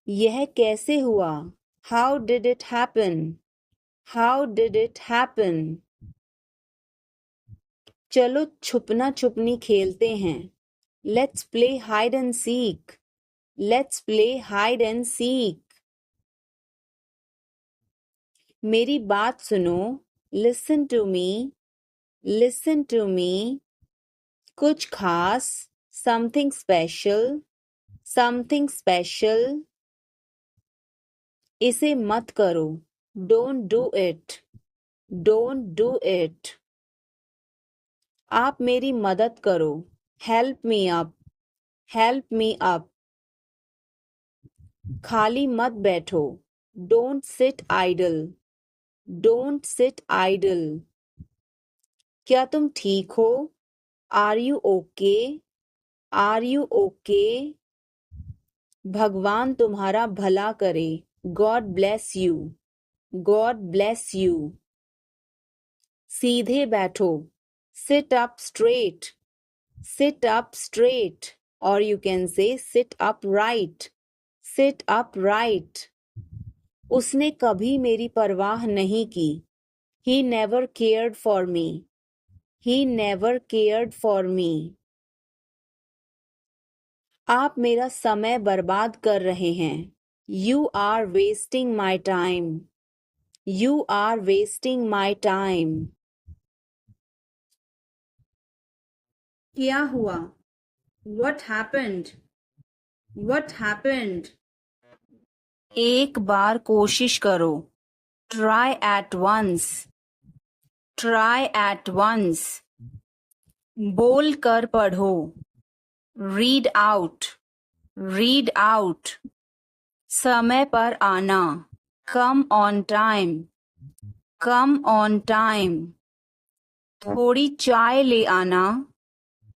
यह कैसे हुआ? How did it happen? How did it happen? चलो छुपना छुपनी खेलते हैं. Let's play hide and seek. Let's play hide and seek. मेरी बात सुनो. Listen to me. Listen to me. कुछ खास. Something special. Something special. इसे मत करो. Don't do it. Don't do it. आप मेरी मदद करो. Help me up. Help me up. खाली मत बैठो. Don't sit idle. Don't sit idle. क्या तुम ठीक हो? Are you okay? Are you okay? भगवान तुम्हारा भला करे. God bless you. God bless you. सीधे बैठो. Sit up straight. Sit up straight. Or you can say sit upright. Sit upright. उसने कभी मेरी परवाह नहीं की. He never cared for me. He never cared for me. आप मेरा समय बर्बाद कर रहे हैं. You are wasting my time. You are wasting my time. क्या हुआ? What happened? What happened? एक बार कोशिश करो. Try at once. Try at once. बोल कर पढ़ो. Read out. Read out. समय पर आना. Come on time. Come on time. थोड़ी चाय ले आना.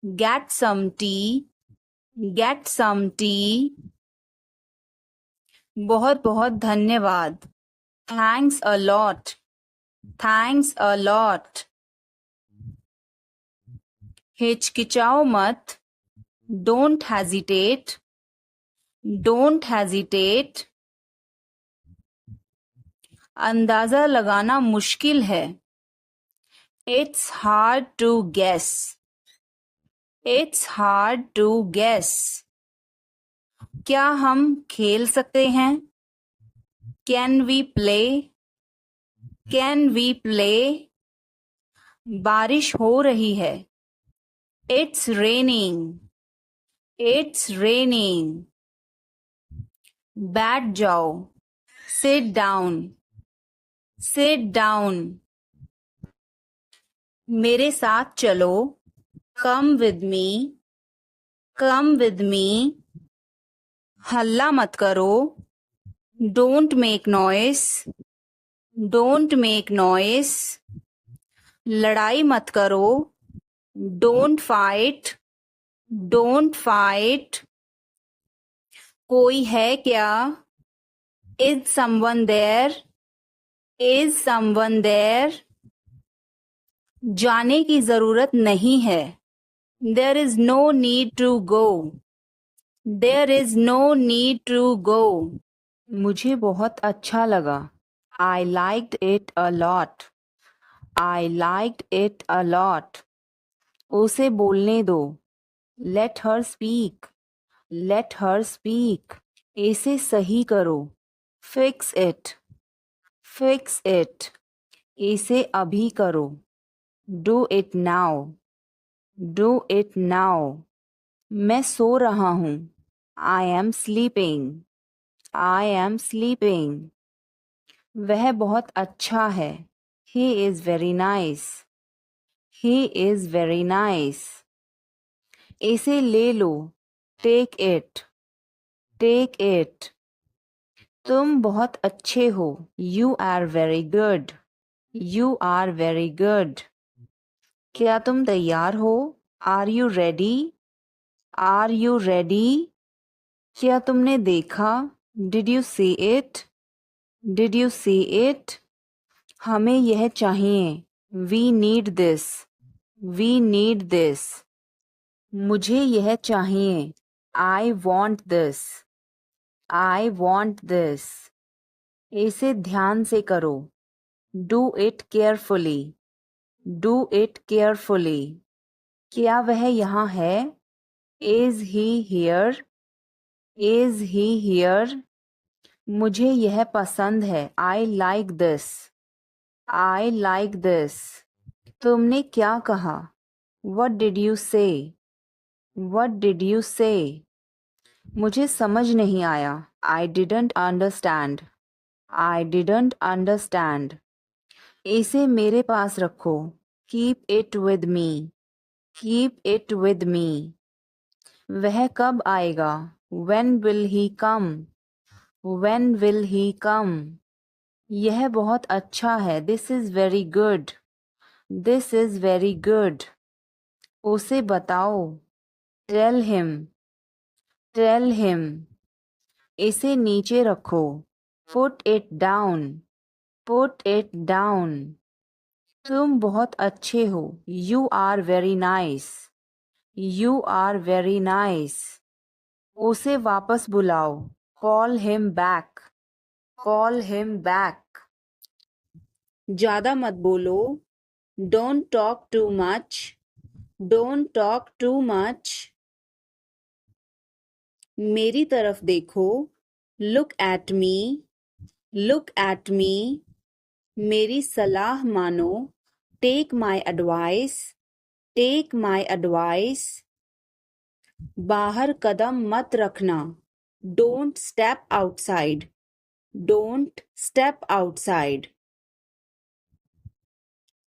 Get some tea. Get some tea. बहुत बहुत धन्यवाद. Thanks a lot. Thanks a lot. हिचकिचाओ मत. Don't hesitate. Don't hesitate. अंदाजा लगाना मुश्किल है. It's hard to guess. It's hard to guess. क्या हम खेल सकते हैं? Can we play? Can we play? बारिश हो रही है. It's raining. It's raining. बैठ जाओ. Sit down. Sit down. मेरे साथ चलो. Come with me. Come with me. हल्ला मत करो. Don't make noise. Don't make noise. लड़ाई मत करो. Don't fight. Don't fight. कोई है क्या? Is someone there? Is someone there? जाने की जरूरत नहीं है. There is no need to go. There is no need to go. मुझे बहुत अच्छा लगा. I liked it a lot. I liked it a lot. उसे बोलने दो. Let her speak. Let her speak. इसे सही करो. Fix it. Fix it. इसे अभी करो. Do it now. Do it now. मैं सो रहा हूँ. I am sleeping. I am sleeping. वह बहुत अच्छा है. He is very nice. He is very nice. इसे ले लो. Take it. Take it. तुम बहुत अच्छे हो. You are very good. You are very good. क्या तुम तैयार हो? Are you ready? Are you ready? क्या तुमने देखा? Did you see it? Did you see it? हमें यह चाहिए. We need this. We need this. मुझे यह चाहिए. I want this. I want this. इसे ध्यान से करो. Do it carefully. Do it carefully. क्या वह यहाँ है? Is he here? Is he here? मुझे यह पसंद है. I like this. I like this. तुमने क्या कहा? What did you say? What did you say? मुझे समझ नहीं आया. I didn't understand. I didn't understand. इसे मेरे पास रखो. Keep it with me. Keep it with me. वह कब आएगा? When will he come? When will he come? यह बहुत अच्छा है. This is very good. This is very good. उसे बताओ. Tell him. Tell him. इसे नीचे रखो. Put it down. Put it down. तुम बहुत अच्छे हो. You are very nice. You are very nice. उसे वापस बुलाओ. Call him back. Call him back. ज़्यादा मत बोलो. Don't talk too much. Don't talk too much. मेरी तरफ देखो. Look at me. Look at me. मेरी सलाह मानो. Take my advice. Take my advice. बाहर कदम मत रखना. Don't step outside. Don't step outside.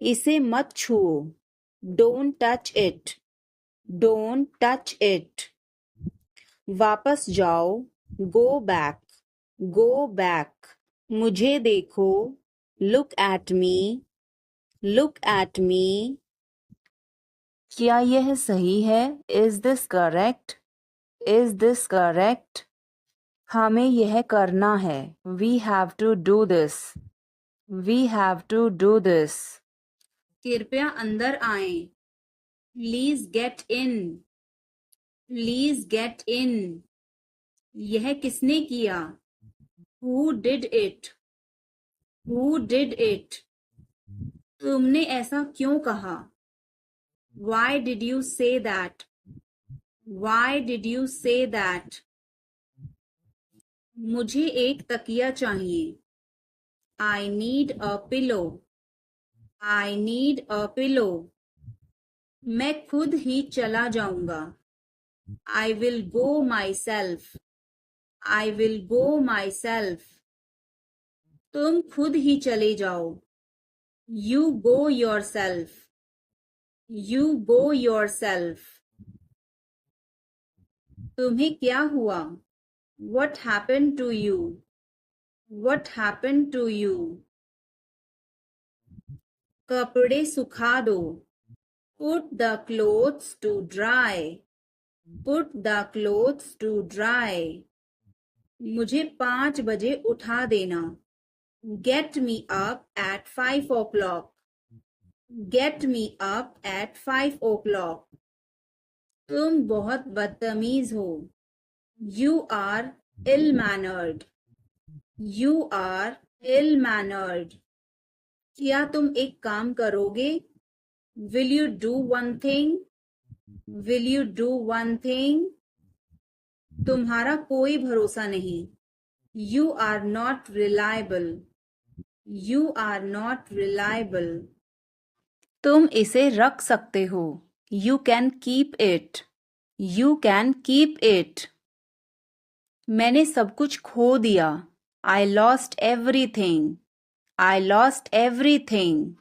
इसे मत छुओ. Don't touch it. Don't touch it. वापस जाओ. Go back. Go back. मुझे देखो. Look at me. Look at me. क्या यह सही है? Is this correct? Is this correct? हमें यह करना है. We have to do this. We have to do this. कृपया अंदर आएं. Please get in. Please get in. यह किसने किया? Who did it? Who did it? तुमने ऐसा क्यों कहा? Why did you say that? Why did you say that? मुझे एक तकिया चाहिए. I need a pillow. I need a pillow. मैं खुद ही चला जाऊंगा. I will go myself. I will go myself. तुम खुद ही चले जाओ. You go yourself. You go yourself. तुम्हें क्या हुआ? What happened to you? What happened to you? कपड़े सुखा दो. Put the clothes to dry. Put the clothes to dry. मुझे 5 बजे उठा देना. Get me up at 5 o'clock. Get me up at 5 o'clock. तुम बहुत बदतमीज हो. You are ill-mannered. You are ill-mannered. क्या तुम एक काम करोगे? Will you do one thing? Will you do one thing? तुम्हारा कोई भरोसा नहीं. You are not reliable. You are not reliable. तुम इसे रख सकते हो. You can keep it. You can keep it. मैंने सब कुछ खो दिया. I lost everything. I lost everything.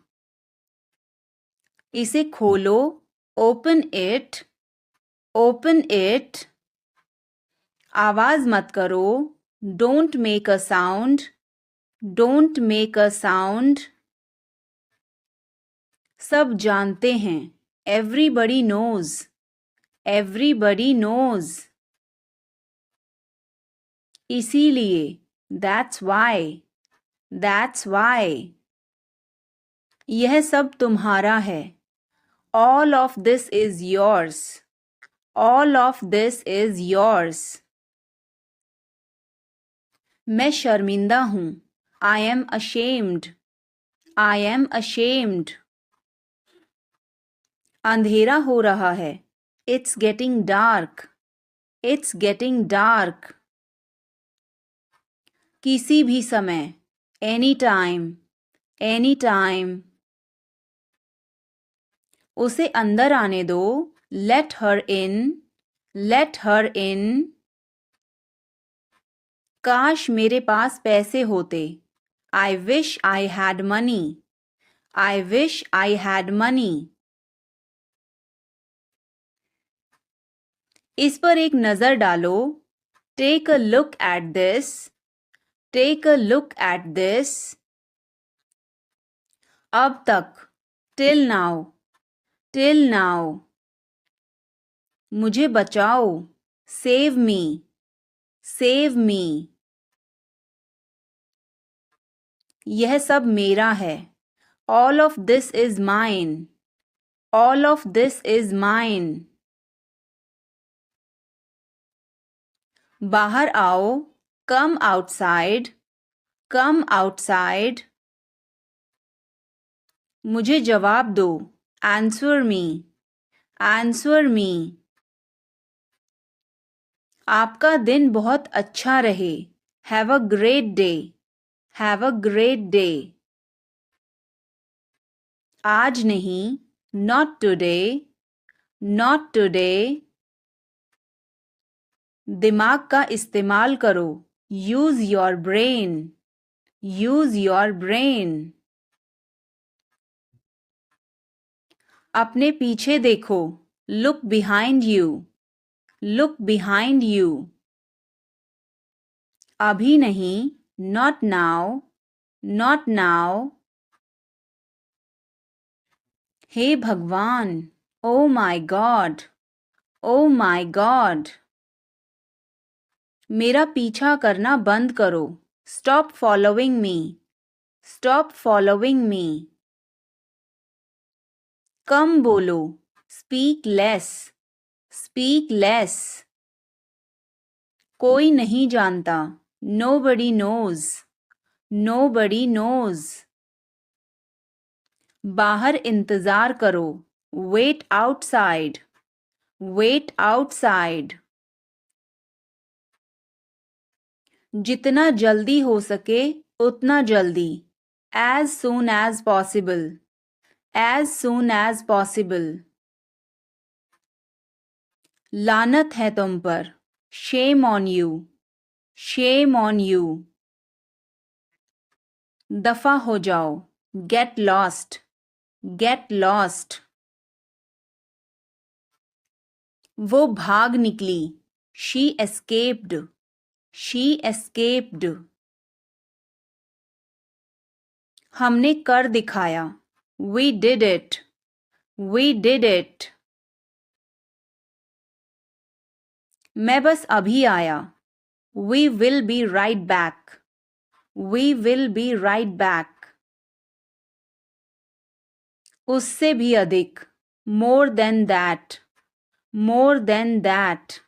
इसे खोलो. Open it. Open it. आवाज मत करो. Don't make a sound. Don't make a sound. सब जानते हैं. Everybody knows. Everybody knows. इसीलिए. That's why. That's why. यह सब तुम्हारा है. All of this is yours. All of this is yours. मैं शर्मिंदा हूँ. I am ashamed. I am ashamed. अंधेरा हो रहा है. It's getting dark. It's getting dark. किसी भी समय. Anytime. Anytime. उसे अंदर आने दो. Let her in. Let her in. काश मेरे पास पैसे होते. I wish I had money. I wish I had money. इस पर एक नज़र डालो. Take a look at this. Take a look at this. अब तक. Till now. Till now. मुझे बचाओ. Save me. Save me. यह सब मेरा है. All of this is mine. All of this is mine. बाहर आओ. Come outside. Come outside. मुझे जवाब दो. Answer me. Answer me. आपका दिन बहुत अच्छा रहे. Have a great day. Have a great day. आज नहीं. Not today. Not today. दिमाग का इस्तेमाल करो. Use your brain. Use your brain. अपने पीछे देखो. Look behind you. Look behind you. अभी नहीं. Not now. Not now. हे भगवान. Oh my God. Oh my God. मेरा पीछा करना बंद करो. Stop following me. Stop following me. कम बोलो. Speak less. Speak less. कोई नहीं जानता. Nobody knows. Nobody knows. बाहर इंतजार करो. Wait outside. Wait outside. जितना जल्दी हो सके उतना जल्दी. As soon as possible. As soon as possible. लानत है तुम पर. Shame on you. Shame on you. दफा हो जाओ. Get lost. Get lost. वो भाग निकली. She escaped. She escaped. हमने कर दिखाया. We did it. We did it. मैं बस अभी आया. We will be right back. We will be right back. उससे भी अधिक. More than that. More than that.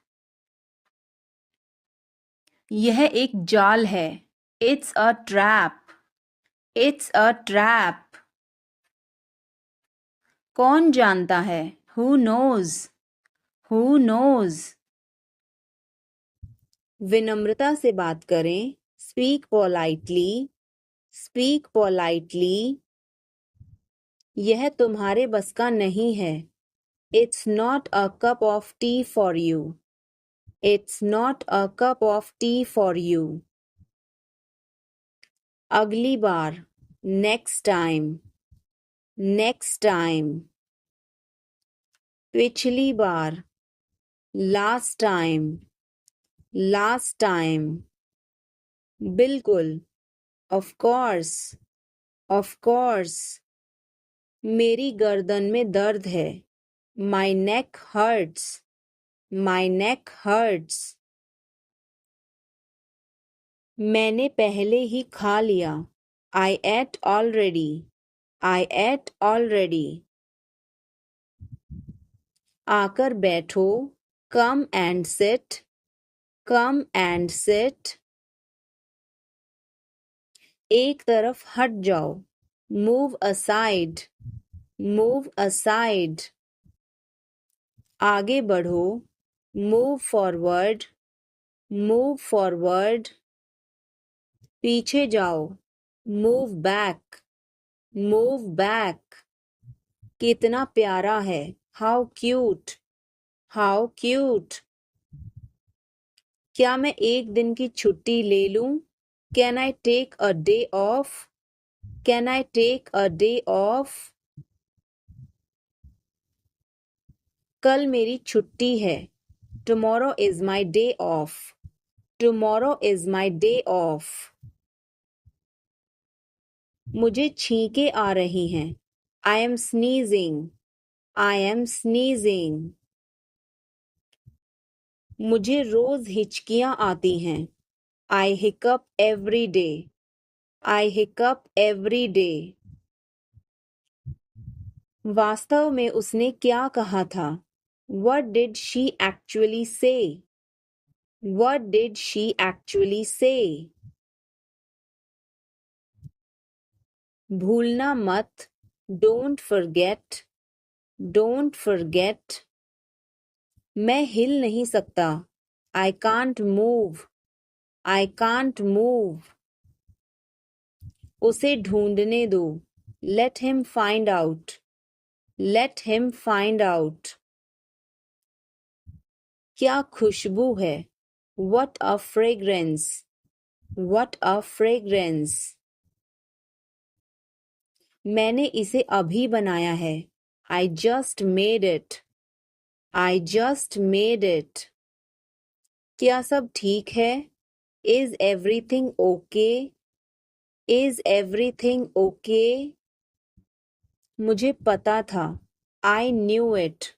यह एक जाल है. It's a trap. It's a trap. कौन जानता है? Who knows? Who knows? विनम्रता से बात करें. Speak politely. Speak politely. यह तुम्हारे बस का नहीं है. It's not a cup of tea for you. It's not a cup of tea for you. अगली बार. Next time. Next time. पिछली बार. Last time. Last time. बिल्कुल. Of course. Of course. मेरी गर्दन में दर्द है. My neck hurts. My neck hurts. मैंने पहले ही खा लिया. I ate already. I ate already. आकर बैठो. Come and sit. Come and sit. एक तरफ हट जाओ, मूव असाइड, मूव असाइड। आगे बढ़ो, मूव फॉरवर्ड, मूव फॉरवर्ड। पीछे जाओ, मूव बैक, मूव बैक। कितना प्यारा है, हाउ क्यूट, हाउ क्यूट। क्या मैं एक दिन की छुट्टी ले लूं? Can I take a day off, can I take a day off. कल मेरी छुट्टी है, tomorrow is my day off, tomorrow is my day off. मुझे छींके आ रही हैं, I am sneezing, I am sneezing. मुझे रोज हिचकियां आती हैं, I hiccup every day, I hiccup every day. वास्तव में उसने क्या कहा था? What did she actually say? What did she actually say? भूलना मत, don't forget, don't forget। मैं हिल नहीं सकता, I can't move, I can't move। उसे ढूंढने दो, let him find out, let him find out। क्या खुशबू है, what a fragrance, what a fragrance। मैंने इसे अभी बनाया है, I just made it, I just made it। क्या सब ठीक है? Is everything okay? Is everything okay? मुझे पता था, I knew it,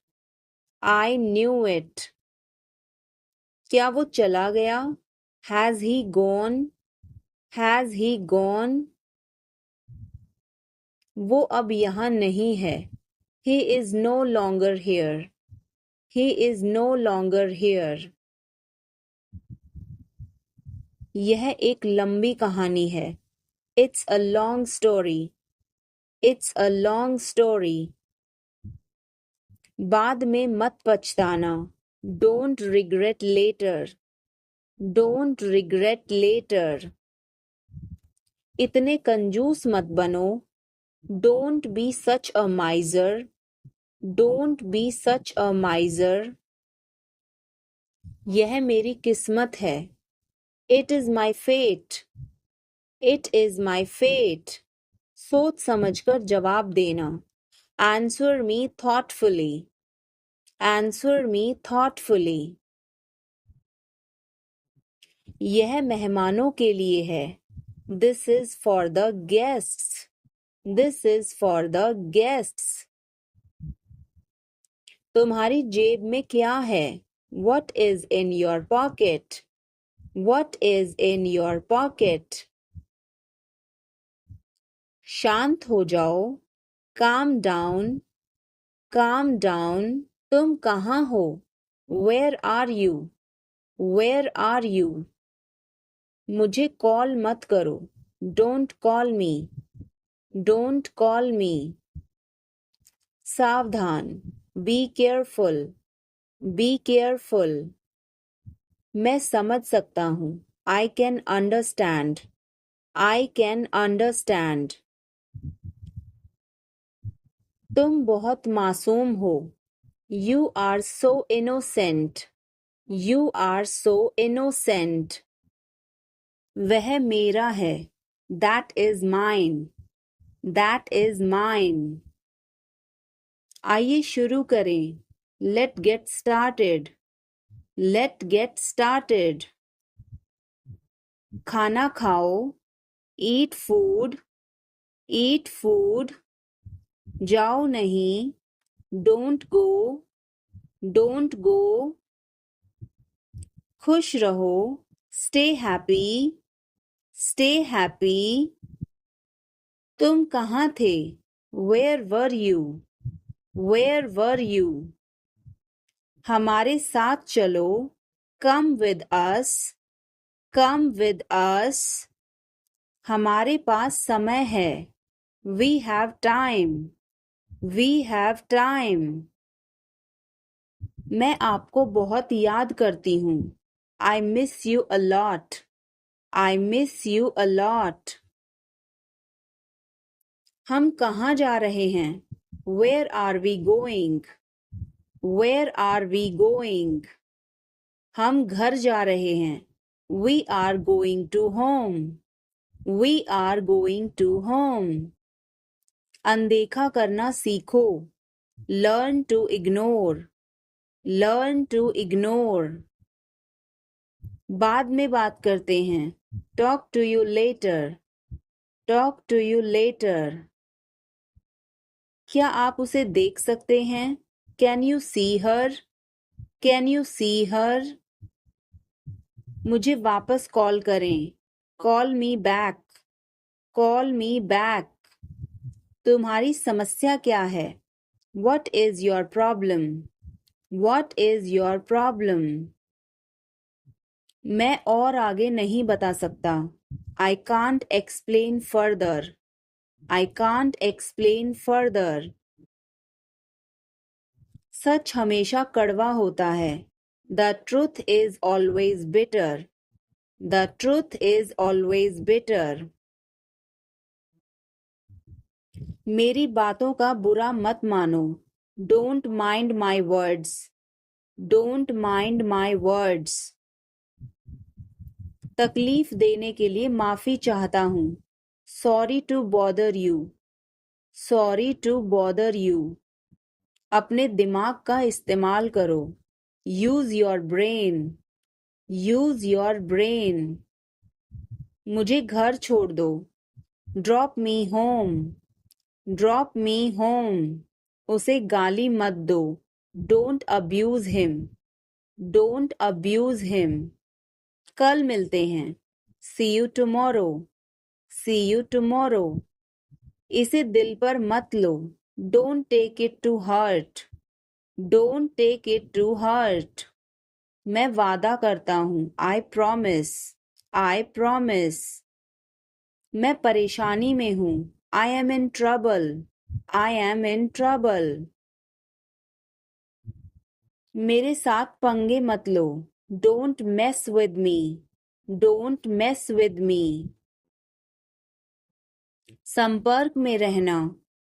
I knew it। क्या वो चला गया? Has he gone? Has he gone? वो अब यहाँ नहीं है, He is no longer here, He is no longer here। यह एक लंबी कहानी है, It's a long story, It's a long story। बाद में मत पछताना, Don't regret later, Don't regret later। इतने कंजूस मत बनो, Don't be such a miser, Don't be such a miser। यह मेरी किस्मत है, It is my fate, It is my fate। सोच समझकर जवाब देना, Answer me thoughtfully, Answer me thoughtfully। यह मेहमानों के लिए है, This is for the guests, This is for the guests। तुम्हारी जेब में क्या है? What is in your pocket? What is in your pocket? शांत हो जाओ, Calm down, Calm down। तुम कहाँ हो? Where are you? Where are you? मुझे कॉल मत करो, Don't call me, Don't call me। सावधान, Be careful, Be careful। मैं समझ सकता हूँ, I can understand, I can understand। तुम बहुत मासूम हो, You are so innocent, You are so innocent। वह मेरा है, That is mine, That is mine। आइए शुरू करें, Let's get started, Let's get started। खाना खाओ, Eat food, Eat food। जाओ नहीं, Don't go, Don't go। खुश रहो, Stay happy, Stay happy। तुम कहाँ थे? Where were you? Where were you? हमारे साथ चलो, Come with us, Come with us। हमारे पास समय है। We have time. We have time. मैं आपको बहुत याद करती हूँ। I miss you a lot. I miss you a lot. हम कहाँ जा रहे हैं? Where are we going? Where are we going? हम घर जा रहे हैं। We are going to home. We are going to home. अनदेखा करना सीखो। Learn to ignore. Learn to ignore. बाद में बात करते हैं। Talk to you later. Talk to you later. क्या आप उसे देख सकते हैं? Can you see her? Can you see her? मुझे वापस कॉल करें। Call me back. Call me back. तुम्हारी समस्या क्या है? What is your problem? What is your problem? मैं और आगे नहीं बता सकता। I can't explain further. I can't explain further. सच हमेशा कड़वा होता है। The truth is always bitter. The truth is always bitter. मेरी बातों का बुरा मत मानो। Don't mind my words. Don't mind my words. तकलीफ देने के लिए माफी चाहता हूँ। Sorry to bother you. Sorry to bother you. अपने दिमाग का इस्तेमाल करो। Use your brain. Use your brain. मुझे घर छोड़ दो। Drop me home. Drop me home. उसे गाली मत दो। Don't abuse him. Don't abuse him. कल मिलते हैं। See you tomorrow. See you tomorrow. इसे दिल पर मत लो। Don't take it to heart. Don't take it to heart. मैं वादा करता हूँ। I promise. I promise. मैं परेशानी में हूँ। I am in trouble. I am in trouble. मेरे साथ पंगे मत लो। Don't mess with me. Don't mess with me. संपर्क में रहना।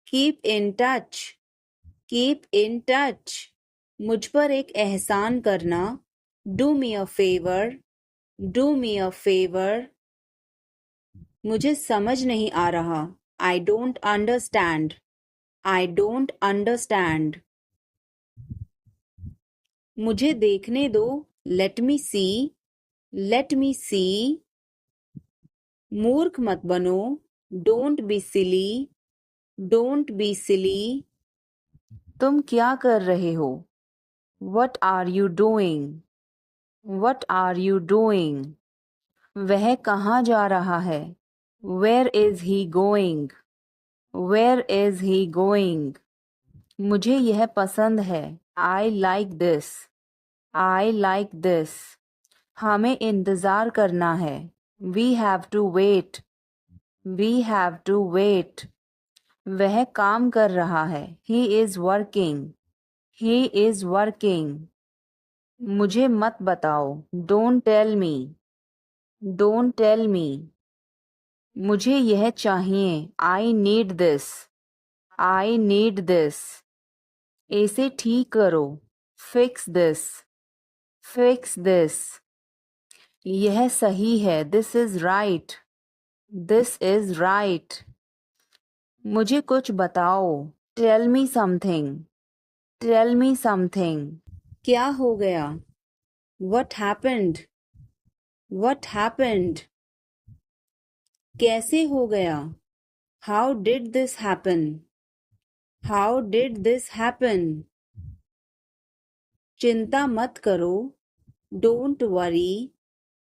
Keep in touch. Keep in touch. मुझ पर एक एहसान करना। Do me a favor. Do me a favor. मुझे समझ नहीं आ रहा। I don't understand. I don't understand. मुझे देखने दो। Let me see. Let me see. मूर्ख मत बनो। Don't be silly. Don't be silly. तुम क्या कर रहे हो? What are you doing? What are you doing? वह कहाँ जा रहा है? Where is he going? Where is he going? मुझे यह पसंद है। I like this. I like this. हमें इंतज़ार करना है। We have to wait. We have to wait. वह काम कर रहा है। He is working. He is working. मुझे मत बताओ। Don't tell me. Don't tell me. मुझे यह चाहिए। I need this. I need this. इसे ठीक करो। Fix this. Fix this. यह सही है। This is right. This is right. मुझे कुछ बताओ। Tell me something. Tell me something. क्या हो गया? What happened? What happened? कैसे हो गया? How did this happen? How did this happen? चिंता मत करो। Don't worry.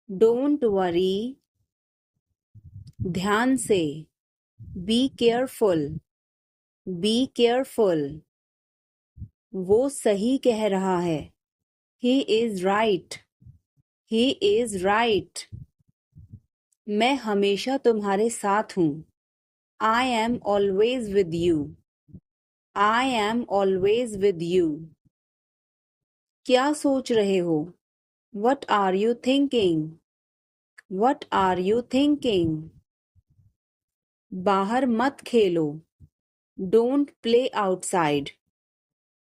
Don't worry. ध्यान से। Be careful. Be careful. वो सही कह रहा है। He is right. He is right. मैं हमेशा तुम्हारे साथ हूँ। I am always with you. I am always with you. क्या सोच रहे हो? What are you thinking? What are you thinking? बाहर मत खेलो। Don't play outside.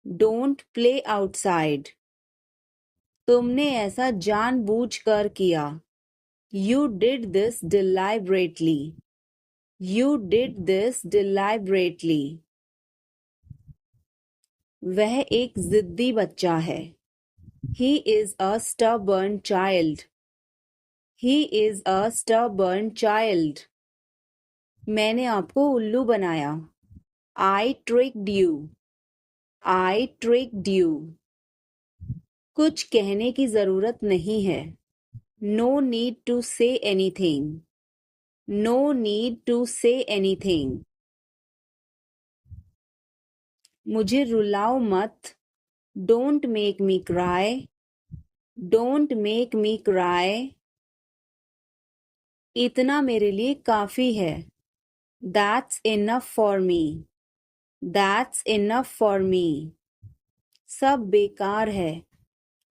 Don't play outside. तुमने ऐसा जानबूझकर किया। You did this deliberately. You did this deliberately. वह एक जिद्दी बच्चा है। He is a stubborn child. He is a stubborn child. मैंने आपको उल्लू बनाया। I tricked you. I tricked you. कुछ कहने की जरूरत नहीं है। No need to say anything. No need to say anything. मुझे रुलाओ मत। Don't make me cry. Don't make me cry. इतना मेरे लिए काफी है। That's enough for me. That's enough for me. सब बेकार है।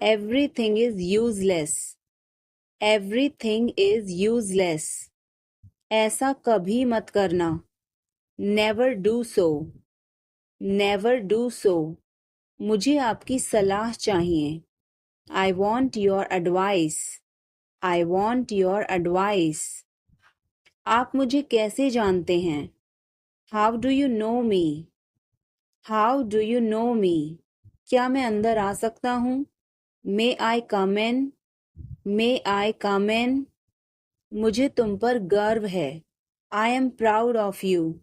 Everything is useless. Everything is useless. ऐसा कभी मत करना। Never do so. Never do so. मुझे आपकी सलाह चाहिए। I want your advice. I want your advice. आप मुझे कैसे जानते हैं? How do you know me? How do you know me? क्या मैं अंदर आ सकता हूँ? May I come in? May I come in? मुझे तुम पर गर्व है। I am proud of you.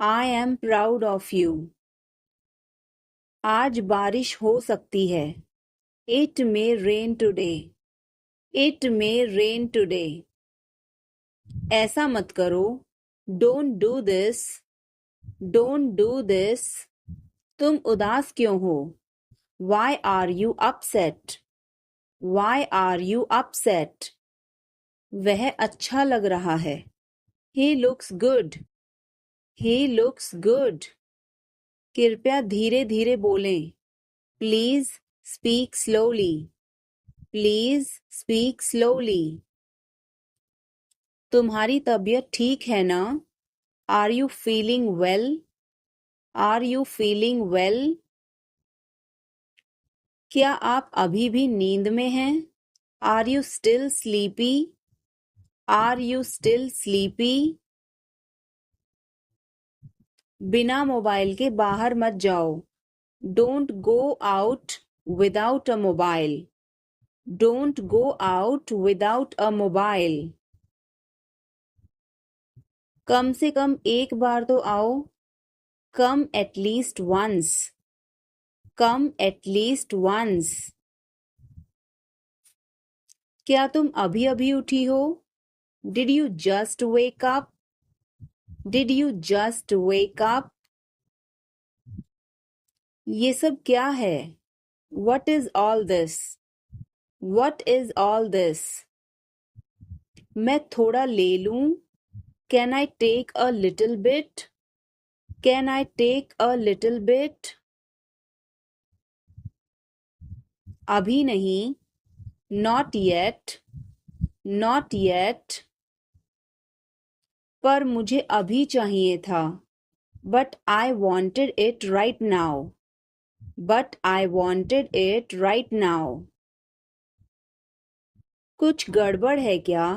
I am proud of you. आज बारिश हो सकती है। It may rain today. It may rain today. ऐसा मत करो। Don't do this. Don't do this. तुम उदास क्यों हो? Why are you upset? Why are you upset? वह अच्छा लग रहा है। He looks good. He looks good. कृपया धीरे धीरे बोलें। Please speak slowly. Please speak slowly. तुम्हारी तबीयत ठीक है ना? Are you feeling well? Are you feeling well? क्या आप अभी भी नींद में हैं? Are you still sleepy? Are you still sleepy? बिना मोबाइल के बाहर मत जाओ। Don't go out without a mobile. Don't go out without a mobile. कम से कम एक बार तो आओ। Come at least once. Come at least once. क्या तुम अभी अभी उठी हो? Did you just wake up? Did you just wake up? ये सब क्या है? What is all this? What is all this? मैं थोड़ा ले लूं? Can I take a little bit? Can I take a little bit? अभी नहीं। Not yet. Not yet. पर मुझे अभी चाहिए था। But I wanted it right now. But I wanted it right now. कुछ गड़बड़ है क्या?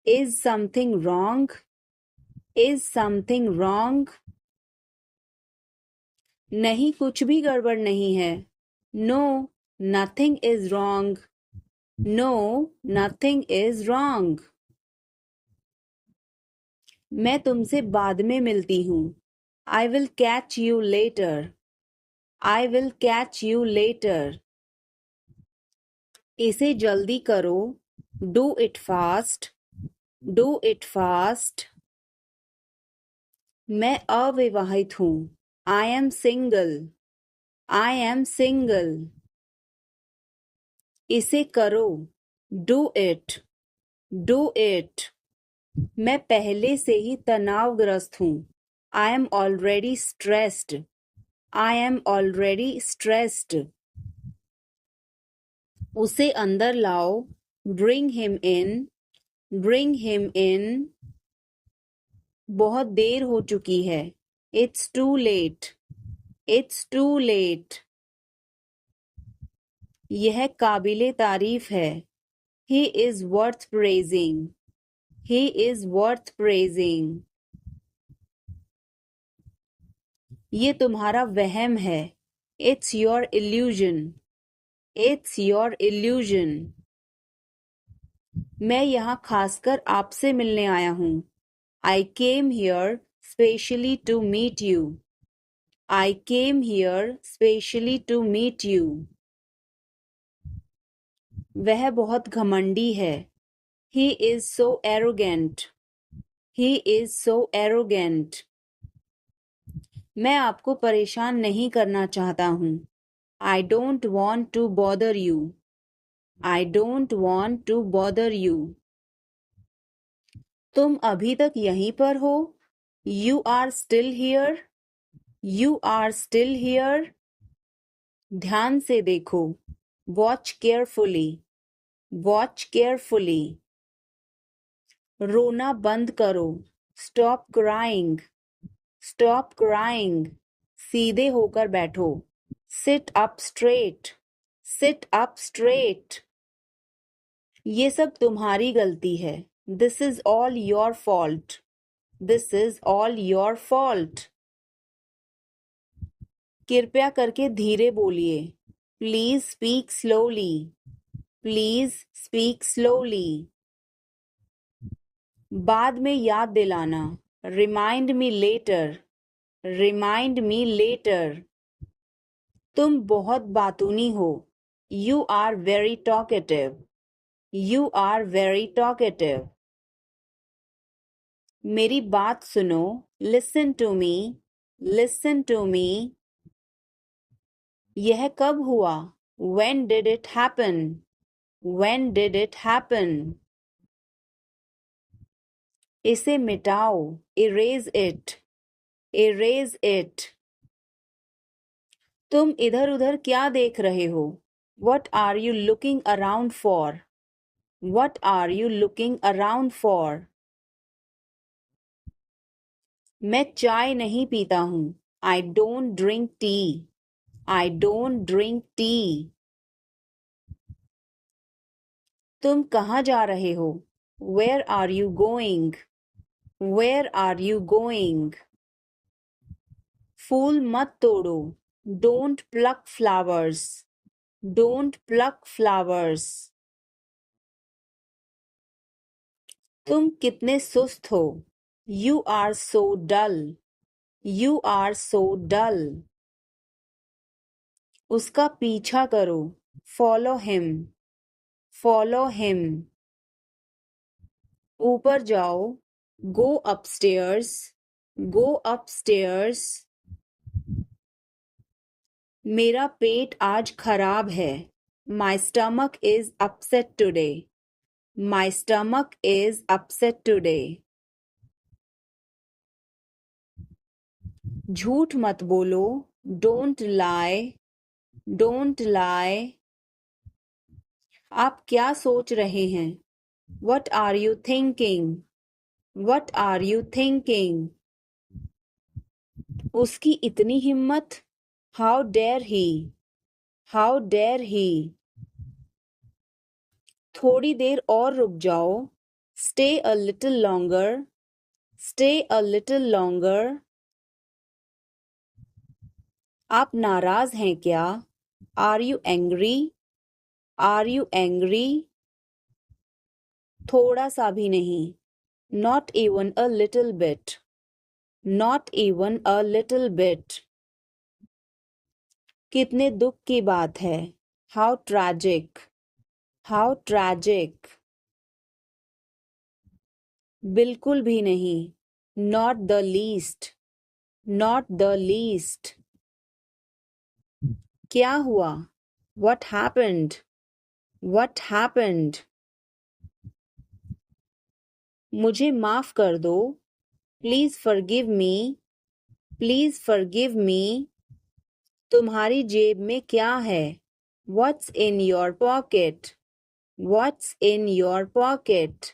Is something wrong? Is something wrong? नहीं, कुछ भी गड़बड़ नहीं है। No, nothing is wrong. No, nothing is wrong. मैं तुमसे बाद में मिलती हूँ। I will catch you later. I will catch you later. इसे जल्दी करो। Do it fast. Do it fast. मैं अविवाहित हूँ। I am single. I am single. इसे करो। Do it. Do it. मैं पहले से ही तनावग्रस्त हूँ. I am already stressed. I am already stressed. उसे अंदर लाओ. Bring him in. Bring him in. बहुत देर हो चुकी है. It's too late. It's too late. यह काबिले तारीफ है. He is worth praising. He is worth praising. ये तुम्हारा वहम है. It's your illusion. It's your illusion. मैं यहाँ खासकर आपसे मिलने आया हूँ. I came here specially to meet you. I came here specially to meet you. वह बहुत घमंडी है. He is so arrogant. He is so arrogant. मैं आपको परेशान नहीं करना चाहता हूँ. I don't want to bother you. I don't want to bother you. तुम अभी तक यहीं पर हो? You are still here. You are still here. ध्यान से देखो. Watch carefully. Watch carefully. रोना बंद करो. Stop crying. Stop crying. सीधे होकर बैठो. Sit up straight. Sit up straight. ये सब तुम्हारी गलती है. This is all your fault. This is all your fault. कृपया करके धीरे बोलिए. Please speak slowly. Please speak slowly. बाद में याद दिलाना. Remind me later. Remind me later. तुम बहुत बातूनी हो. You are very talkative. You are very talkative. मेरी बात सुनो. Listen to me. Listen to me. यह कब हुआ? When did it happen? When did it happen? इसे मिटाओ. Erase it. Erase it. तुम इधर उधर क्या देख रहे हो? What are you looking around for? What are you looking around for? मैं चाय नहीं पीता हूँ. I don't drink tea. I don't drink tea. तुम कहाँ जा रहे हो? Where are you going? Where are you going? फूल मत तोड़ो. Don't pluck flowers. Don't pluck flowers. तुम कितने सुस्त हो. You are so dull. You are so dull. उसका पीछा करो. Follow him. Follow him. ऊपर जाओ. Go upstairs. Go upstairs. मेरा पेट आज खराब है. My stomach is upset today. My stomach is upset today. झूठ मत बोलो. Don't lie. Don't lie. आप क्या सोच रहे हैं? What are you thinking? What are you thinking? उसकी इतनी हिम्मत. How dare he? How dare he? थोड़ी देर और रुक जाओ. Stay a little longer. Stay a little longer. आप नाराज हैं क्या? Are you angry? Are you angry? थोड़ा सा भी नहीं. Not even a little bit. Not even a little bit. कितने दुख की बात है. How tragic. How tragic. बिल्कुल भी नहीं. Not the least. Not the least. क्या हुआ? What happened? What happened? मुझे माफ कर दो. Please forgive me. Please forgive me. तुम्हारी जेब में क्या है? What's in your pocket? What's in your pocket?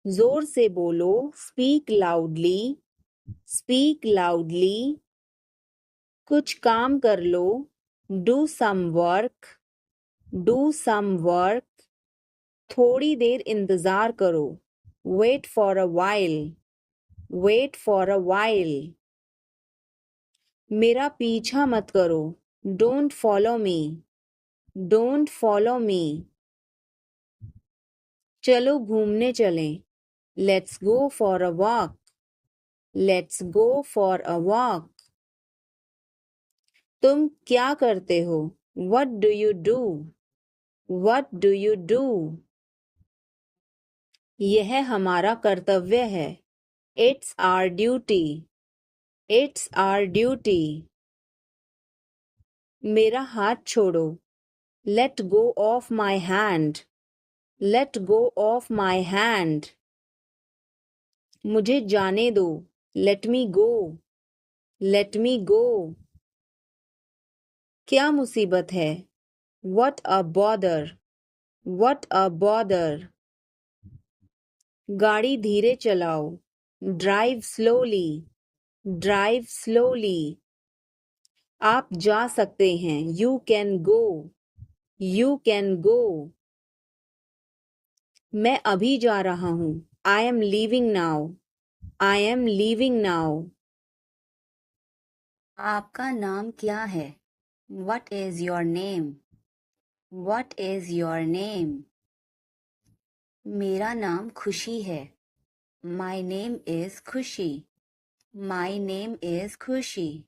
जोर से बोलो. Speak loudly. Speak loudly. कुछ काम कर लो. Do some work. Do some work. थोड़ी देर इंतजार करो. Wait for a while. Wait for a while. मेरा पीछा मत करो. Don't follow me. Don't follow me. चलो घूमने चलें. Let's go for a walk. Let's go for a walk. तुम क्या करते हो? What do you do? What do you do? यह हमारा कर्तव्य है. It's our duty. It's our duty. मेरा हाथ छोड़ो. Let go of my hand. Let go of my hand. मुझे जाने दो. Let me go. Let me go. क्या मुसीबत है? What a bother. What a bother. गाड़ी धीरे चलाओ. Drive slowly. Drive slowly. आप जा सकते हैं. You can go. You can go. मैं अभी जा रहा हूँ. I am leaving now. I am leaving now. आपका नाम क्या है? What is your name? What is your name? मेरा नाम खुशी है. My name is खुशी. My name is खुशी.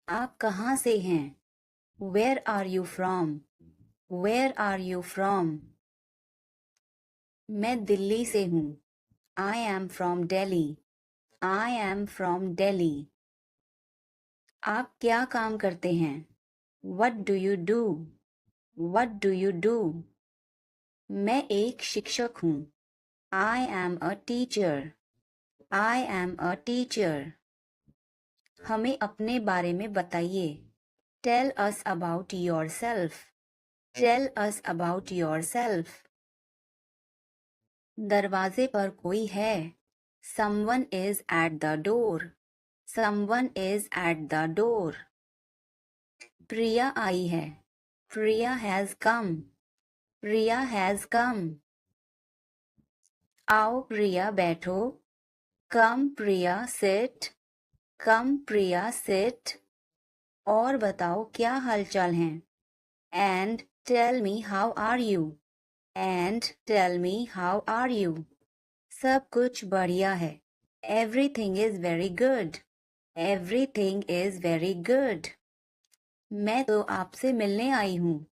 आप कहाँ से हैं? Where are you from? Where are you from? मैं दिल्ली से हूँ. I am from Delhi. I am from Delhi. आप क्या काम करते हैं? What do you do? What do you do? मैं एक शिक्षक हूँ. I am a teacher. I am a teacher. हमें अपने बारे में बताइए. Tell us about yourself. Tell us about yourself. दरवाजे पर कोई है. Someone is at the door. Someone is at the door. प्रिया आई है. Priya has come. Priya has come. आओ प्रिया बैठो. Come Priya sit. Come Priya sit. और बताओ क्या हालचाल हैं. And tell me how are you. And tell me how are you. सब कुछ बढ़िया है. Everything is very good. Everything is very good. मैं तो आपसे मिलने आई हूँ.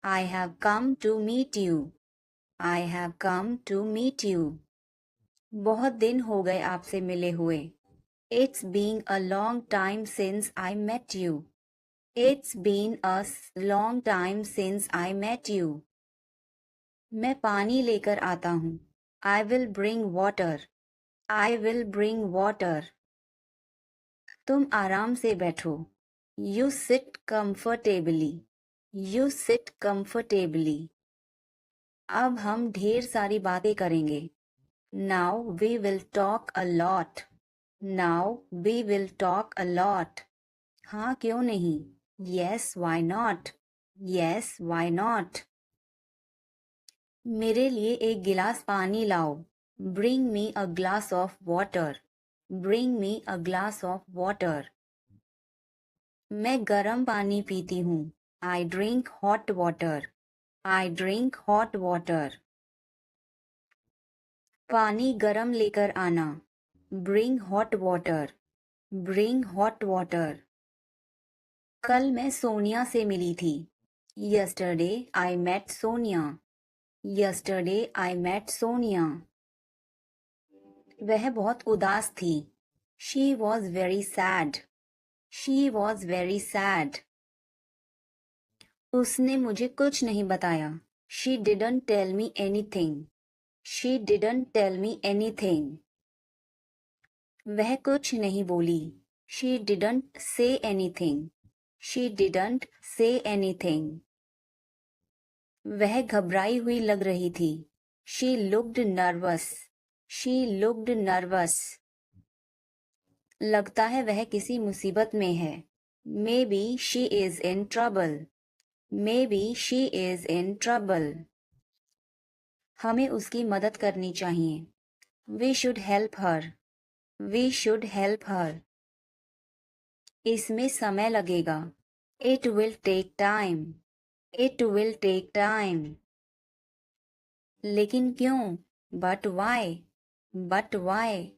I have come to meet you. I have come to meet you. बहुत दिन हो गए आपसे मिले हुए. It's been a long time since I met you. It's been a long time since I met you. मैं पानी लेकर आता हूँ. I will bring water. I will bring water. तुम आराम से बैठो. You sit comfortably. You sit comfortably. अब हम ढेर सारी बातें करेंगे. Now we will talk a lot. Now we will talk a lot. हाँ क्यों नहीं? Yes, why not? Yes, why not? मेरे लिए एक गिलास पानी लाओ. Bring me a glass of water. Bring me a glass of water. मैं गर्म पानी पीती हूँ. I drink hot water. I drink hot water. पानी गर्म लेकर आना. Bring hot water. Bring hot water. कल मैं सोनिया से मिली थी. Yesterday I met Sonia. Yesterday I met Sonia. वह बहुत उदास थी. She was very sad. She was very sad. उसने मुझे कुछ नहीं बताया. She didn't tell me anything. She didn't tell me anything. वह कुछ नहीं बोली. She didn't say anything. She didn't say anything. वह घबराई हुई लग रही थी. She looked nervous. She looked nervous. लगता है वह किसी मुसीबत में है. Maybe she is in trouble. Maybe she is in trouble. हमें उसकी मदद करनी चाहिए. We should help her. We should help her. इसमें समय लगेगा. It will take time. It will take time. लेकिन क्यों? But why? But why?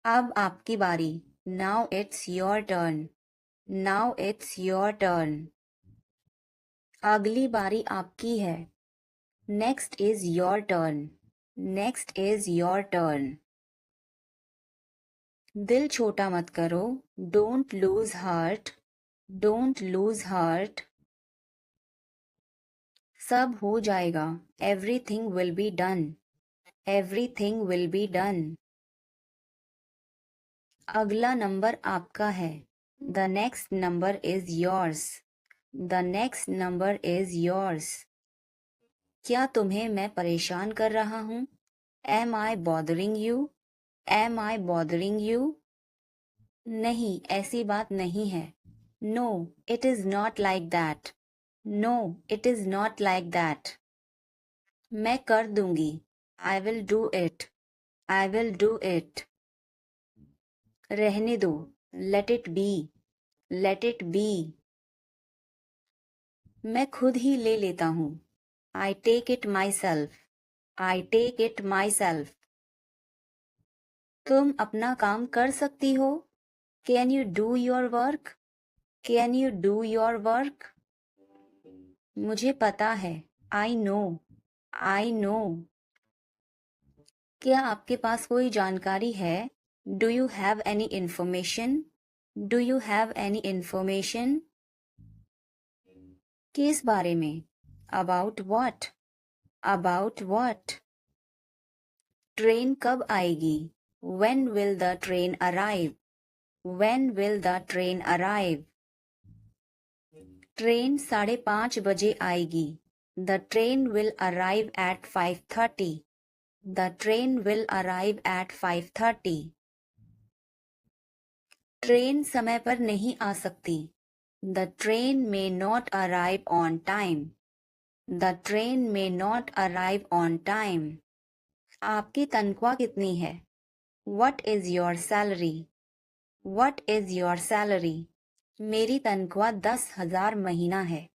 अब आपकी बारी. Now it's your turn. Now it's your turn. अगली बारी आपकी है. Next is your turn. Next is your turn. दिल छोटा मत करो. Don't lose heart. Don't lose heart. सब हो जाएगा. Everything will be done. Everything will be done. अगला नंबर आपका है. The next number is yours. The next number is yours. क्या तुम्हें मैं परेशान कर रहा हूँ? Am I bothering you? Am I bothering you? नहीं, ऐसी बात नहीं है. No, it is not like that. No, it is not like that. मैं कर दूंगी. I will do it. I will do it. रहने दो. Let it be. Let it be. मैं खुद ही ले लेता हूँ. I take it myself. I take it myself. तुम अपना काम कर सकती हो? Can you do your work? Can you do your work? मुझे पता है. I know. I know. क्या आपके पास कोई जानकारी है? Do you have any information? Do you have any information? किस बारे में? About what? About what? Train कब आएगी? When will the train arrive? When will the train arrive? Train 5:30 बजे आएगी. The train will arrive at 5:30. The train will arrive at 5:30. Train समय पर नहीं आ सकती. The train may not arrive on time. The train may not arrive on time. आपकी तनख्वाह कितनी है? What is your salary? What is your salary? मेरी तनख्वाह 10,000 महीना है.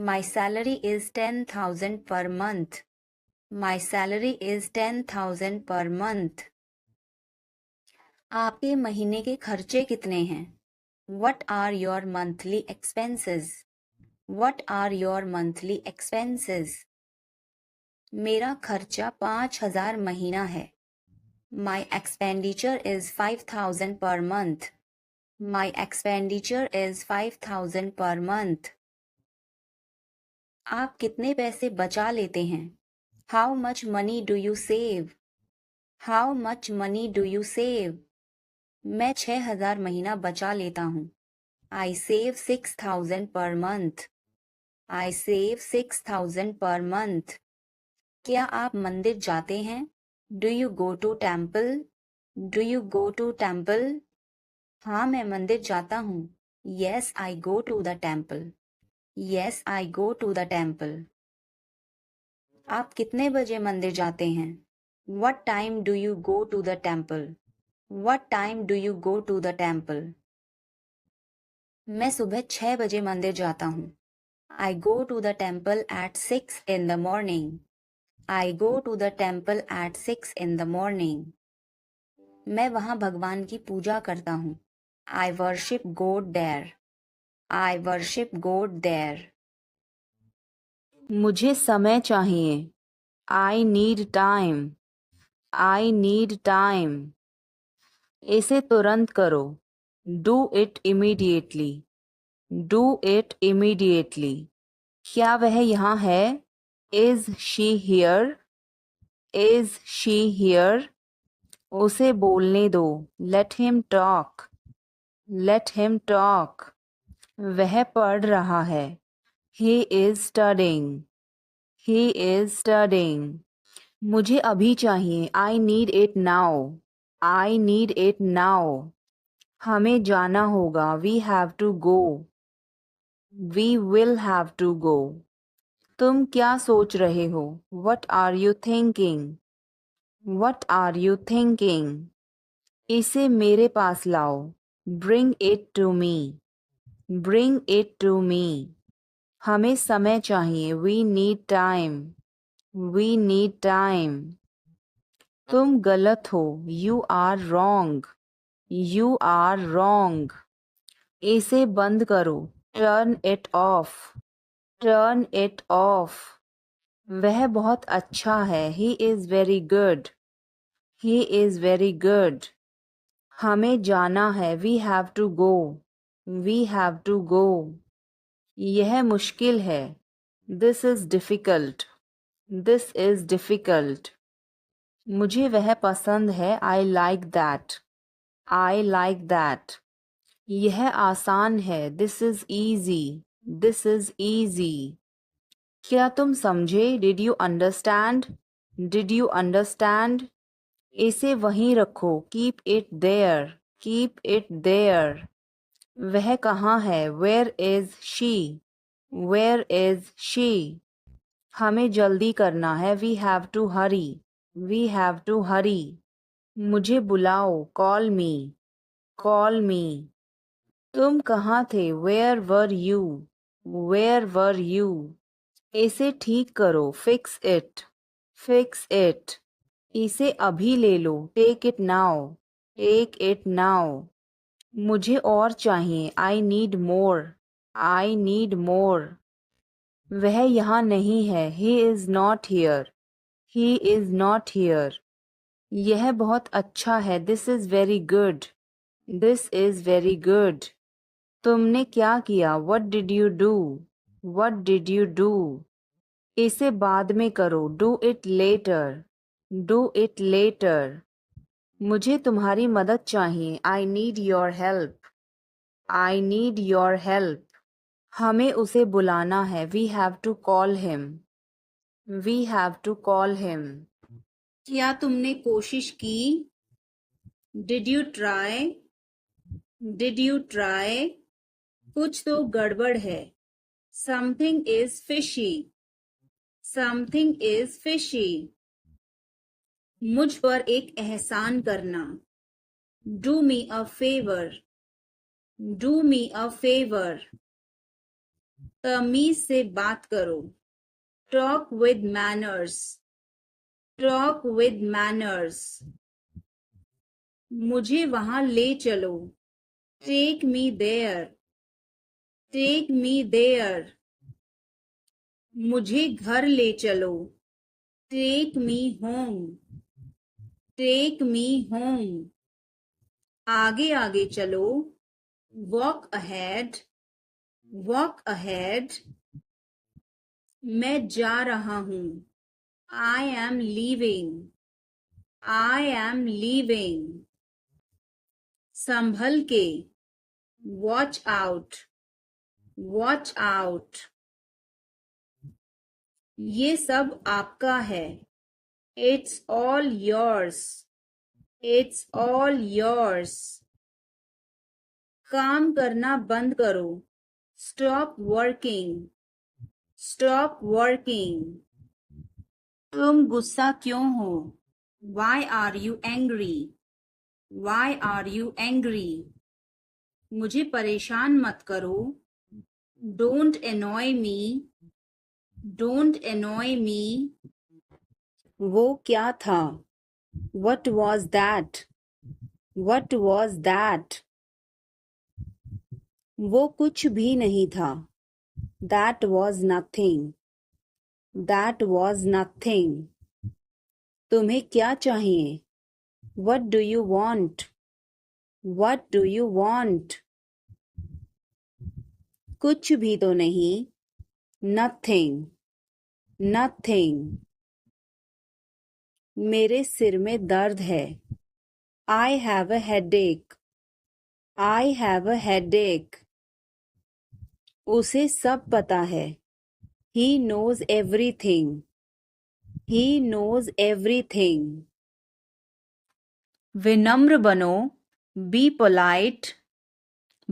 My salary is 10,000 per month. My salary is 10,000 per month. आपके महीने के खर्चे कितने हैं? What are your monthly expenses? What are your monthly expenses? मेरा खर्चा 5,000 महीना है. My expenditure is 5,000 per month. My expenditure is 5,000 per month. आप कितने पैसे बचा लेते हैं? How much money do you save? How much money do you save? मैं 6,000 महीना बचा लेता हूँ. I save 6,000 per month. I save 6,000 per month. क्या आप मंदिर जाते हैं? Do you go to temple? Do you go to temple? हाँ, मैं मंदिर जाता हूँ. Yes, I go to the temple. Yes, I go to the temple. आप कितने बजे मंदिर जाते हैं? What time do you go to the temple? What time do you go to the temple? मैं सुबह 6 बजे मंदिर जाता हूँ. I go to the temple at 6 in the morning. I go to the temple at 6 in the morning. मैं वहाँ भगवान की पूजा करता हूँ. I worship God there. I worship God there. मुझे समय चाहिए. I need time. I need time. इसे तुरंत करो. Do it immediately. Do it immediately. क्या वह यहाँ है? Is she here? Is she here? उसे बोलने दो। Let him talk. Let him talk. वह पढ़ रहा है। He is studying. He is studying. मुझे अभी चाहिए। I need it now. I need it now. हमें जाना होगा। We have to go. We will have to go. तुम क्या सोच रहे हो? What are you thinking? What are you thinking? इसे मेरे पास लाओ। Bring it to me. Bring it to me. हमें समय चाहिए। We need time. We need time. तुम गलत हो। You are wrong. You are wrong. इसे बंद करो। Turn it off. Turn it off. वह बहुत अच्छा है। He is very good. He is very good. हमें जाना है। We have to go. We have to go. यह मुश्किल है। This is difficult. This is difficult. मुझे वह पसंद है। I like that. I like that. यह आसान है। This is easy. This is easy. क्या तुम समझे? Did you understand? Did you understand? इसे वहीं रखो। Keep it there. Keep it there. वह कहाँ है? Where is she? Where is she? हमें जल्दी करना है। We have to hurry. We have to hurry. मुझे बुलाओ। Call me. Call me. तुम कहाँ थे? Where were you? Where were you? इसे ठीक करो। Fix it. Fix it. इसे अभी ले लो। Take it now. Take it now. मुझे और चाहिए। I need more. I need more. वह यहाँ नहीं है। He is not here. He is not here. यह बहुत अच्छा है। This is very good. This is very good. तुमने क्या किया? What did you do? What did you do? इसे बाद में करो। Do it later. Do it later. मुझे तुम्हारी मदद चाहिए। I need your help. I need your help. हमें उसे बुलाना है। We have to call him. We have to call him. क्या तुमने कोशिश की? Did you try? Did you try? कुछ तो गड़बड़ है। Something is fishy. Something is fishy. मुझ पर एक एहसान करना। Do me a favour. Do me a favour. तमीज से बात करो। Talk with manners. Talk with manners. मुझे वहां ले चलो। Take me there. Take me there. मुझे घर ले चलो। Take me home. Take me home. आगे आगे चलो। Walk ahead. Walk ahead. मैं जा रहा हूँ। I am leaving. I am leaving. संभल के। Watch out. Watch out. ये सब आपका है। It's all yours. It's all yours. काम करना बंद करो। Stop working. Stop working. तुम गुस्सा क्यों हो? Why are you angry? Why are you angry? मुझे परेशान मत करो। Don't annoy me. Don't annoy me. वो क्या था? What was that? What was that? वो कुछ भी नहीं था। That was nothing. That was nothing. तुम्हें क्या चाहिए? What do you want? What do you want? कुछ भी तो नहीं। नथिंग। नथिंग। मेरे सिर में दर्द है। I have a headache. I have a headache. उसे सब पता है। He knows everything. He knows everything. विनम्र बनो। Be polite.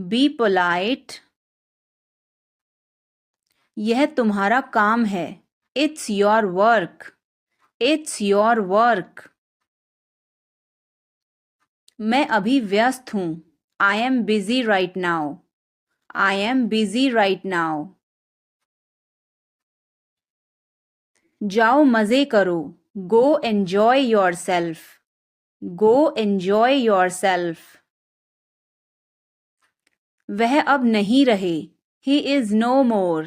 Be polite. यह तुम्हारा काम है। It's your work. It's your work. मैं अभी व्यस्त हूँ। I am busy right now. I am busy right now. जाओ मजे करो। Go enjoy yourself. Go enjoy yourself. वह अब नहीं रहे। He is no more.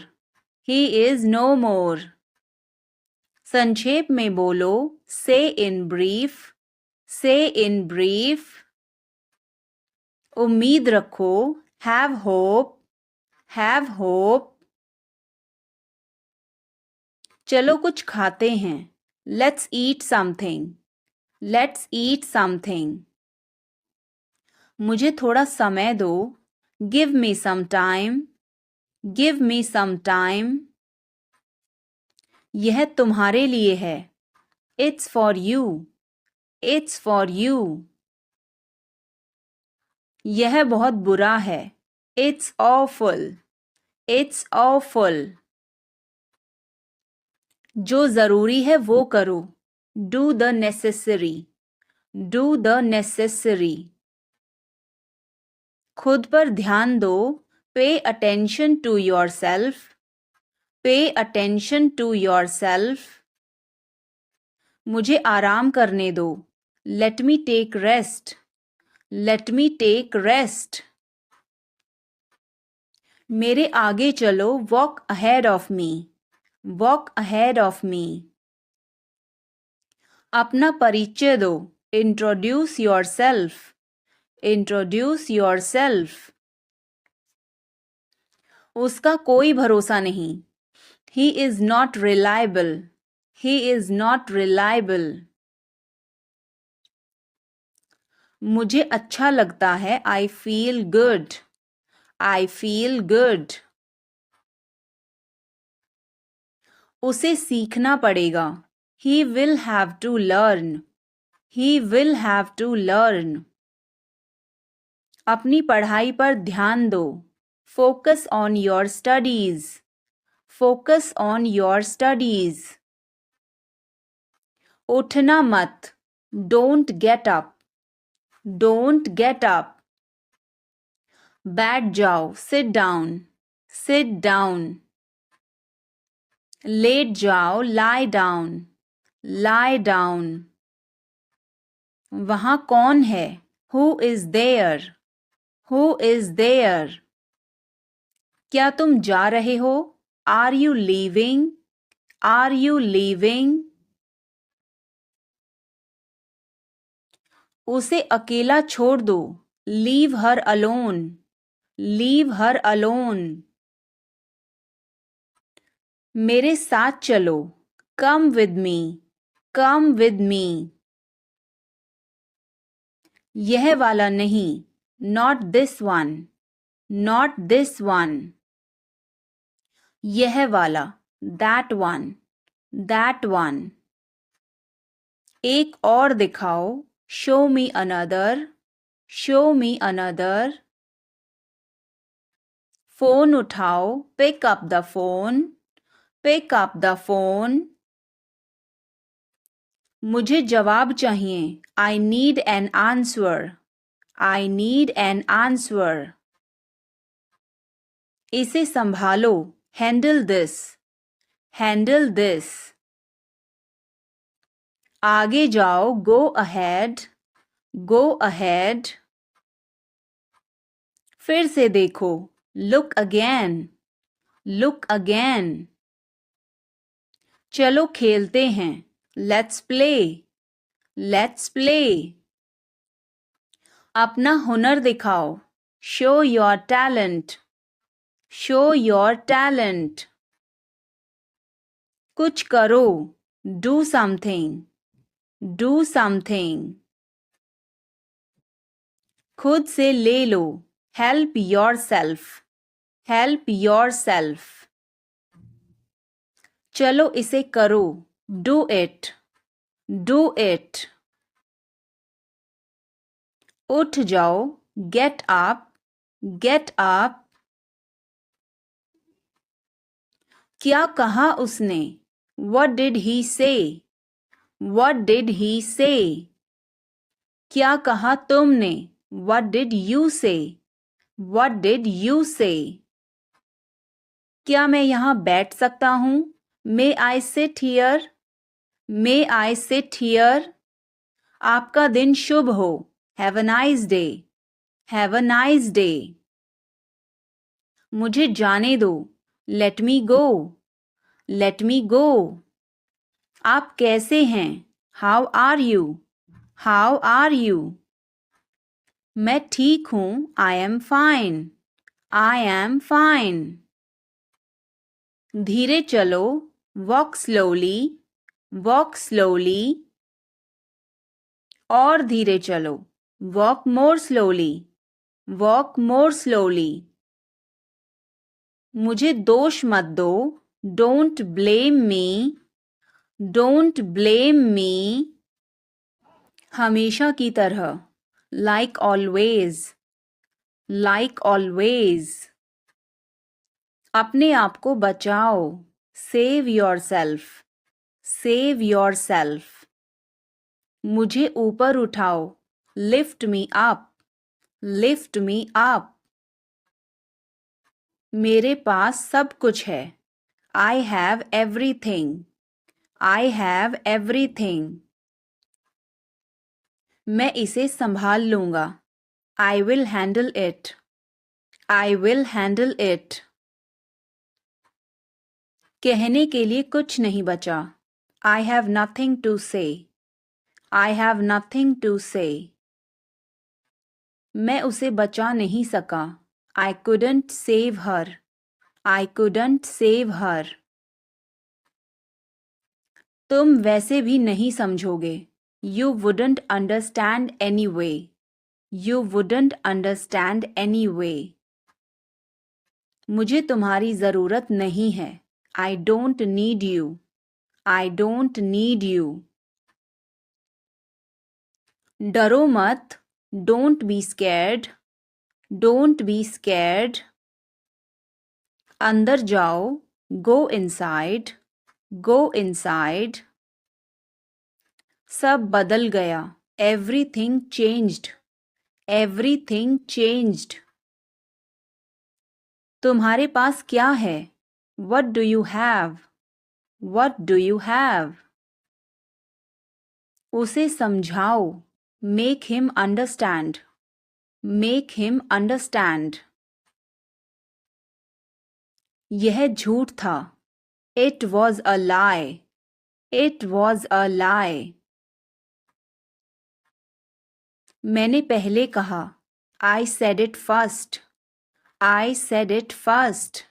He is no more. संक्षेप में बोलो। Say in brief. Say in brief. उम्मीद रखो। Have hope. Have hope. चलो कुछ खाते हैं। Let's eat something. Let's eat something. मुझे थोड़ा समय दो। Give me some time. Give me some time. यह तुम्हारे लिए है। It's for you. It's for you. यह बहुत बुरा है। It's awful. It's awful. जो जरूरी है वो करो। Do the necessary. Do the necessary. खुद पर ध्यान दो। Pay attention to yourself. Pay attention to yourself. मुझे आराम करने दो। Let me take rest. Let me take rest. मेरे आगे चलो। Walk ahead of me. Walk ahead of me. अपना परिचय दो। Introduce yourself. Introduce yourself. उसका कोई भरोसा नहीं। He is not reliable. He is not reliable. मुझे अच्छा लगता है। I feel good. I feel good. उसे सीखना पड़ेगा। He will have to learn. He will have to learn. अपनी पढ़ाई पर ध्यान दो। Focus on your studies. Focus on your studies. उठना मत। Don't get up. Don't get up. बैठ जाओ। Sit down. Sit down. लेट जाओ। Lie down. Lie down. वहाँ कौन है? Who is there? Who is there? क्या तुम जा रहे हो? Are you leaving? Are you leaving? उसे अकेला छोड़ दो। Leave her alone. Leave her alone. मेरे साथ चलो। Come with me. Come with me. यह वाला नहीं। Not this one. Not this one. यह वाला। That one. That one. एक और दिखाओ। Show me another. Show me another. Phone उठाओ। Pick up the phone. Pick up the phone. मुझे जवाब चाहिए। I need an answer. I need an answer. इसे संभालो। Handle this. Handle this. आगे जाओ। Go ahead. Go ahead. फिर से देखो। Look again. Look again. चलो खेलते हैं। Let's play. Let's play. अपना हुनर दिखाओ। Show your talent. Show your talent. कुछ करो। Do something. Do something. खुद से ले लो. Help yourself. Help yourself. चलो इसे करो. Do it. Do it. उठ जाओ. Get up. Get up. क्या कहा उसने? What did he say? What did he say? क्या कहा तुमने? What did you say? What did you say? क्या मैं यहाँ बैठ सकता हूँ? May I sit here? May I sit here? आपका दिन शुभ हो. Have a nice day. Have a nice day. मुझे जाने दो. Let me go. Let me go. आप कैसे हैं? How are you? How are you? मैं ठीक हूँ. I am fine. I am fine. धीरे चलो. Walk slowly. Walk slowly. और धीरे चलो. Walk more slowly. Walk more slowly. मुझे दोष मत दो. Don't blame me. Don't blame me. हमेशा की तरह. Like always. Like always. अपने आप को बचाओ. Save yourself. Save yourself. मुझे ऊपर उठाओ. Lift me up. Lift me up. मेरे पास सब कुछ है. I have everything. I have everything. मैं इसे संभाल लूंगा. I will handle it. I will handle it. कहने के लिए कुछ नहीं बचा. I have nothing to say. I have nothing to say. मैं उसे बचा नहीं सका. I couldn't save her. I couldn't save her. तुम वैसे भी नहीं समझोगे. You wouldn't understand anyway. You wouldn't understand anyway. मुझे तुम्हारी ज़रूरत नहीं है. I don't need you. I don't need you. डरो मत. Don't be scared. Don't be scared. अंदर जाओ. Go inside. Go inside. सब बदल गया. Everything changed. Everything changed. तुम्हारे पास क्या है? What do you have? What do you have? उसे समझाओ. Make him understand. Make him understand. यह झूठ था. It was a lie. It was a lie. मैंने पहले कहा. I said it first. I said it first.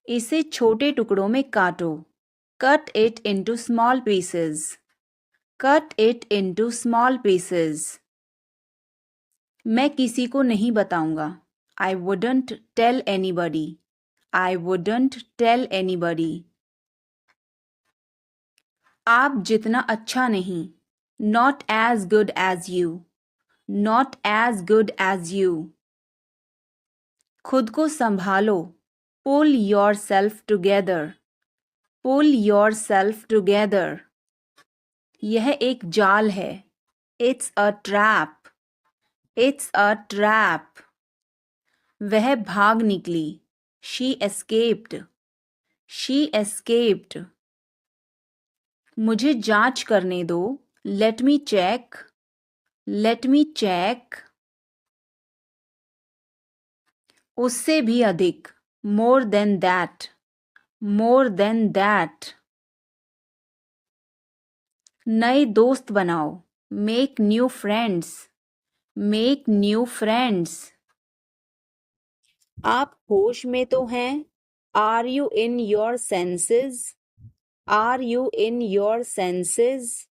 इसे छोटे टुकड़ों में काटो. Cut it into small pieces. Cut it into small pieces. मैं किसी को नहीं बताऊंगा. I wouldn't tell anybody. I wouldn't tell anybody. आप जितना अच्छा नहीं. Not as good as you. Not as good as you. खुद को संभालो. Pull yourself together. Pull yourself together. यह एक जाल है. It's a trap. It's a trap. वह भाग निकली. She escaped. She escaped. मुझे जांच करने दो. Let me check. Let me check. उससे भी अधिक. More than that. More than that. नए दोस्त बनाओ. Make new friends. Make new friends. आप होश में तो हैं? Are you in your senses? Are you in your senses?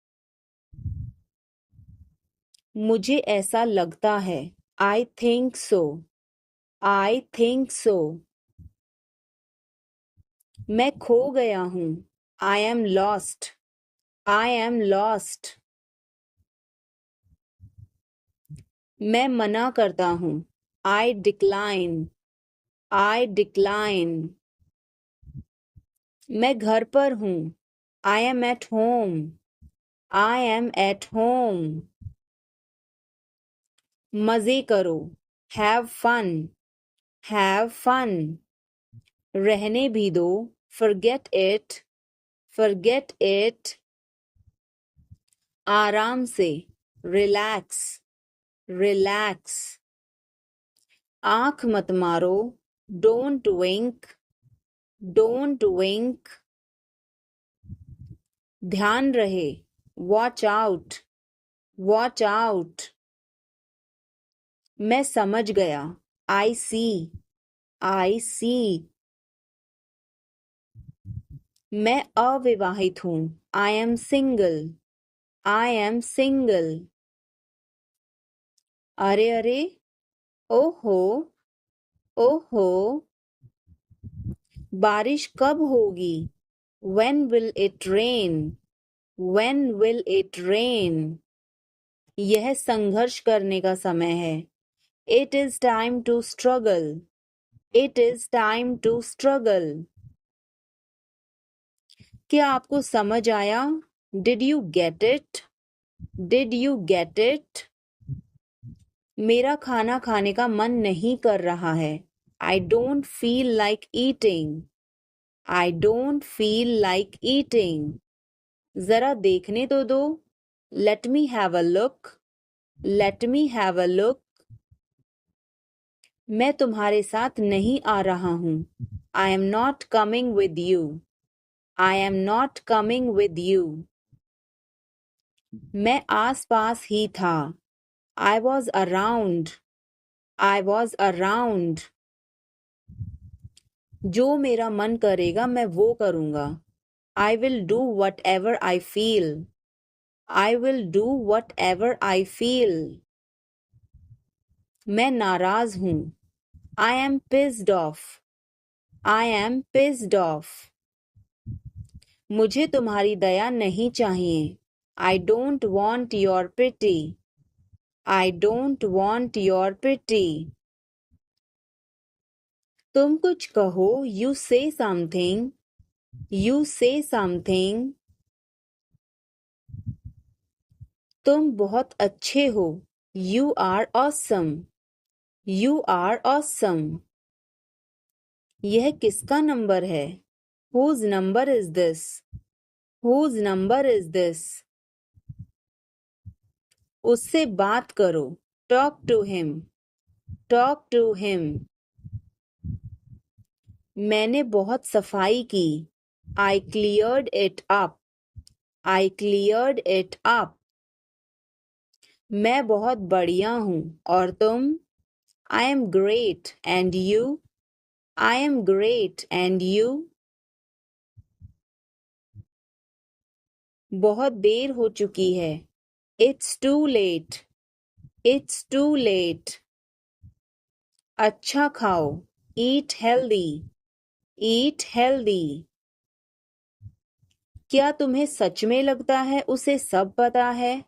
मुझे ऐसा लगता है। I think so. I think so. मैं खो गया हूँ। I am lost. I am lost. मैं मना करता हूँ। I decline. I decline. मैं घर पर हूँ। I am at home. I am at home. मजे करो। Have fun. Have fun. रहने भी दो। Forget it. Forget it. आराम से। रिलैक्स। रिलैक्स। आंख मत मारो। Don't wink. Don't wink. ध्यान रहे। Watch out. Watch out. मैं समझ गया। आई सी। आई सी। मैं अविवाहित हूँ। I am single. I am single. अरे अरे। ओहो। ओहो। बारिश कब होगी? When will it rain? When will it rain? यह संघर्ष करने का समय है। It is time to struggle. It is time to struggle. क्या आपको समझ आया? Did you get it? Did you get it? मेरा खाना खाने का मन नहीं कर रहा है। I don't feel like eating. I don't feel like eating. जरा देखने तो दो। Let me have a look. Let me have a look. मैं तुम्हारे साथ नहीं आ रहा हूँ। I am not coming with you. I am not coming with you. मैं आस पास ही था। I was around. I was around. जो मेरा मन करेगा मैं वो करूँगा। I will do whatever I feel. I will do whatever I feel. मैं नाराज हूँ। I am pissed off. I am pissed off. मुझे तुम्हारी दया नहीं चाहिए। I don't want your pity. I don't want your pity. तुम कुछ कहो। You say something. You say something. तुम बहुत अच्छे हो। You are awesome. You are awesome. यह किसका नंबर है? Whose number is this? Whose number is this? उससे बात करो। Talk to him. Talk to him. मैंने बहुत सफाई की। I cleared it up. I cleared it up. मैं बहुत बढ़िया हूँ। और तुम? I am great. And you? I am great. And you? बहुत देर हो चुकी है। It's too late. It's too late. अच्छा खाओ। Eat healthy. Eat healthy. क्या तुम्हें सच में लगता है उसे सब पता है?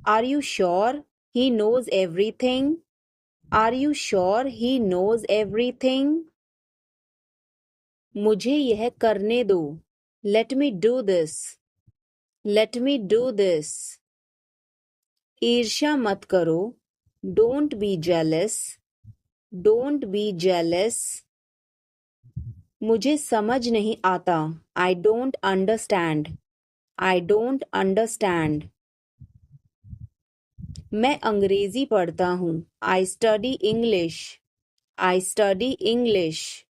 Are you sure he knows everything? Are you sure he knows everything? मुझे यह करने दो। Let me do this. Let me do this. ईर्ष्या मत करो। Don't be jealous. Don't be jealous. मुझे समझ नहीं आता। I don't understand. I don't understand. मैं अंग्रेजी पढ़ता हूँ। I study English. I study English.